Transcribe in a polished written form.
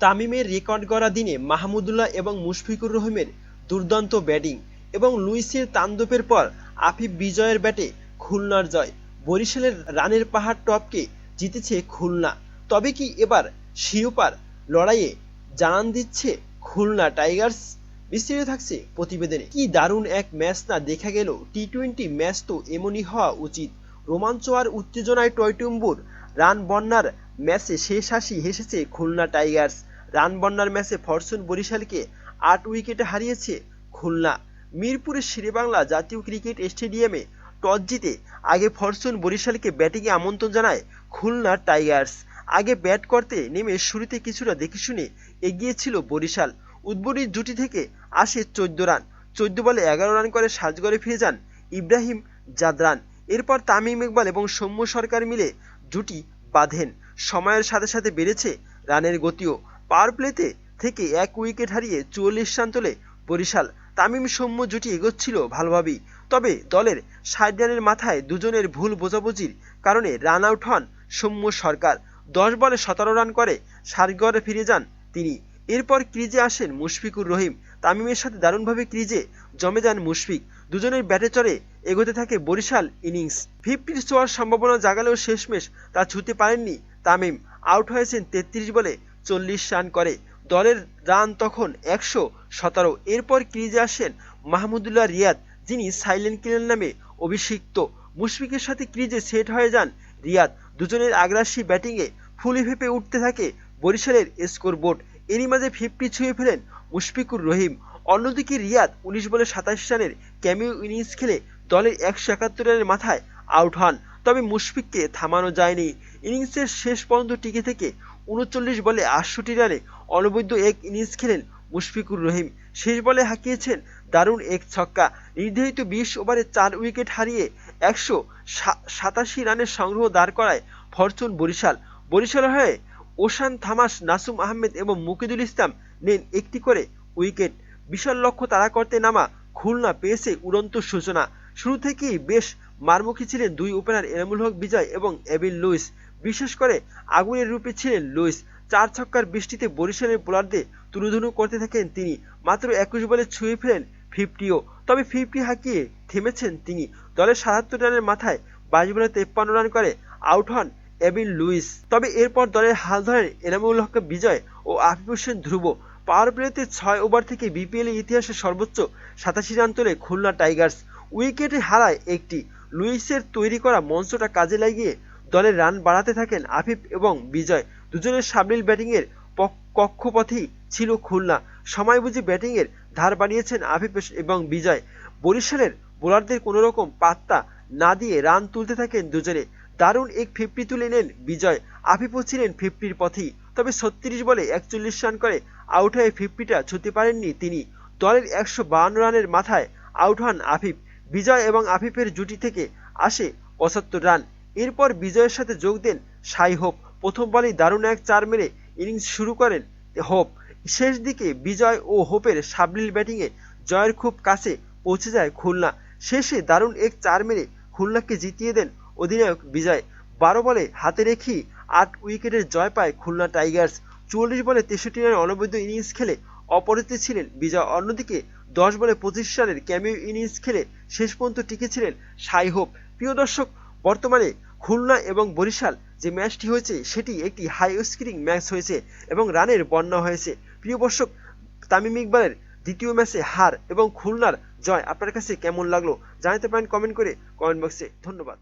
তামিমের রেকর্ড গড়া দিনে মাহমুদুল্লাহ এবং মুশফিকুর রহিমের দুর্দান্ত ব্যাটিং এবং লুইসের তাণ্ডবের পর আফিফ বিজয়ের ব্যাটে খুলনার জয়। বরিশালের রানের পাহাড় টপকে জিতেছে খুলনা। তবে কি এবার শিরোপার লড়াইয়ে জানান দিচ্ছে খুলনা টাইগার্স? বিস্তারিত থাকছে প্রতিবেদনে। কি দারুণ এক ম্যাচ না দেখা গেল। টি-20 ম্যাচ তো এমনই হওয়া উচিত। রোমাঞ্চ আর উত্তেজনায় টইটুম্বুর রান বন্যার ম্যাচে শেষ হাসি হেসেছে খুলনা টাইগার্স। রান বন্যার ম্যাচে ফরচুন বরিশালকে ৮ উইকেটে হারিয়েছে খুলনা। মিরপুরের শেরেবাংলা জাতীয় ক্রিকেট স্টেডিয়ামে টস জিতে আগে ফরচুন বরিশালকে ব্যাটিংয়ে আমন্ত্রণ জানায় খুলনা টাইগার্স। আগে ব্যাট করতে নেমে শুরুতে কিছুটা দেখেশুনে এগিয়ে ছিল বরিশাল। উদ্বোধনী জুটি থেকে আসে ১৪ রান। ১৪ বলে ১১ রান করে সাজঘরে ফিরে যান ইব্রাহিম জাদরান। এরপর তামিম ইকবাল এবং সৌম্য সরকার মিলে জুটি বাঁধেন। সময়ের সাথে সাথে বেড়েছে রানের গতিও। পাওয়ার প্লেতে থেকে ১ উইকেট হারিয়ে ৪৪ রান তোলে বরিশাল। তামিম সৌম্য জুটি এগোচ্ছিল ভালোভাবেই, তবে দলের ৬০ রানের মাথায় দুজনের ভুল বোঝাবুঝির কারণে রান আউট হন সৌম্য সরকার। ১০ বলে ১৭ রান করে সাজঘরে ফিরে যান তিনি। এরপর ক্রিজে আসেন মুশফিকুর রহিম। তামিমের সাথে দারুণভাবে ক্রিজে জমে যান মুশফিক। দুজনের ব্যাটে চড়ে এগোতে থাকে বরিশাল ইনিংস। 50 ছোঁয়ার সম্ভাবনা জাগালেও শেষমেশ তা ছুঁতে পারেননি তামিম। আউট হয়েছেন ৩৩ বলে ৪০ রান করে। দলের রান তখন ১১৭। এরপর ক্রিজে আসেন মাহমুদুল্লাহ রিয়াদ, যিনি সাইলেন্ট কিলার নামে অভিষিক্ত। মুশফিকের সাথে ক্রিজে সেট হয়ে যান রিয়াদ। দুজনের আগ্রাসী ব্যাটিংয়ে ফুলে ফেঁপে উঠতে থাকে বরিশালের স্কোরবোর্ড। এরই মাঝে 50 ছুঁয়ে ফেলেন মুশফিকুর রহিম। অন্যদিকে রিয়াদ ১৯ বলে ২৭ রানের ক্যামিও ইনিংস খেলে দলের ১৭১ রানের মাথায় আউট হন। তবে মুশফিককে থামানো যায়নি। ইনিংসের শেষ পর্যন্ত টিকে থেকে ৩৯ বলে ৬৮ রানে অনবদ্য এক ইনিংস খেলেন মুশফিকুর রহিম। শেষ বলে হাঁকিয়েছেন দারুণ এক ছক্কা। নির্ধারিত ২০ ওভারে ৪ উইকেট হারিয়ে ১৮৭ রানের সংগ্রহ দাঁড় করায় ফরচুন বরিশাল। বরিশালের হয়ে ওশান থামাস, নাসুম আহমেদ এবং মুকিদুল ইসলাম নেন একটি করে উইকেট। বিশাল লক্ষ্য তাড়া করতে নামা খুলনা পেয়েছে উড়ন্ত সূচনা। শুরু থেকেই বেশ মারমুখী ছিলেন দুই ওপেনার এনামুল হক বিজয় এবং এবিন লুইস। বিশেষ করে আগুনের রূপে ছিলেন লুইস। ৪ ছক্কার বৃষ্টিতে বরিশালের বোলারদের তুলোধুনো করতে থাকেন তিনি। মাত্র ২১ বলে ছুঁয়ে ফেলেন 50ও। তবে 50 হাঁকিয়ে থেমেছেন তিনি। দলের ৭৭ রানের মাথায় ২২ বলে ৫৩ রান করে আউট হন এবিন লুইস। তবে এরপর দলের হাল ধরেন এনামুল হক বিজয় ও আফিফ হোসেন ধ্রুব। পাওয়ার প্লেতে ৬ ওভার থেকে বিপিএলের ইতিহাসে সর্বোচ্চ ৮৭ রান তোলে খুলনা টাইগার্স। উইকেটে হারায় একটি। লুইসের তৈরি করা মঞ্চটা কাজে লাগিয়ে দলের রান বাড়াতে থাকেন আফিফ এবং বিজয়। দুজনের সাবলীল ব্যাটিংয়ের কক্ষপথেই ছিল খুলনা। সময় বুঝে ব্যাটিংয়ের ধার বাড়িয়েছেন আফিফ এবং বিজয়। বরিশালের বোলারদের কোনোরকম পাত্তা না দিয়ে রান তুলতে থাকেন দুজনে। দারুণ এক 50 তুলে নেন বিজয়। আফিফও ছিলেন 50-র পথেই। তবে ৩৬ বলে ৪১ রান করে আউট হয়ে 50টা ছুঁতে পারেননি তিনি। দলের ১৫২ রানের মাথায় আউট হন আফিফ। বিজয় এবং আফিফের জুটি থেকে আসে ৭৫ রান। এরপর বিজয়ের সাথে যোগ দেন সাই হোপ। প্রথম বলেই দারুণ এক ৪ মেরে ইনিংস শুরু করেন হোপ। শেষ দিকে বিজয় ও হোপের সাবলীল ব্যাটিংয়ে জয়ের খুব কাছে পৌঁছে যায় খুলনা। শেষে দারুণ এক ৪ মেরে খুলনাকে জিতিয়ে দেন অধিনায়ক বিজয়। ১২ বলে হাতে রেখেই ৮ উইকেটের জয় পায় খুলনা টাইগার্স। ৪৪ বলে ৬৩ রানের অনবদ্য ইনিংস খেলে অপরাজিত ছিলেন বিজয়। অন্যদিকে ১০ বলে ২৫ রানের ক্যামিও ইনিংস খেলে শেষ পর্যন্ত টিকেছিলেন সাই হোপ। প্রিয় দর্শক, বর্তমানে খুলনা এবং বরিশাল যে ম্যাচটি হয়েছে সেটি একটি হাই স্কোরিং ম্যাচ হয়েছে এবং রানের বন্যা হয়েছে। প্রিয় দর্শক, তামিম ইকবালের দ্বিতীয় ম্যাচে হার এবং খুলনার জয় আপনার কাছে কেমন লাগলো জানাতে পারেন কমেন্ট করে কমেন্ট বক্সে। ধন্যবাদ।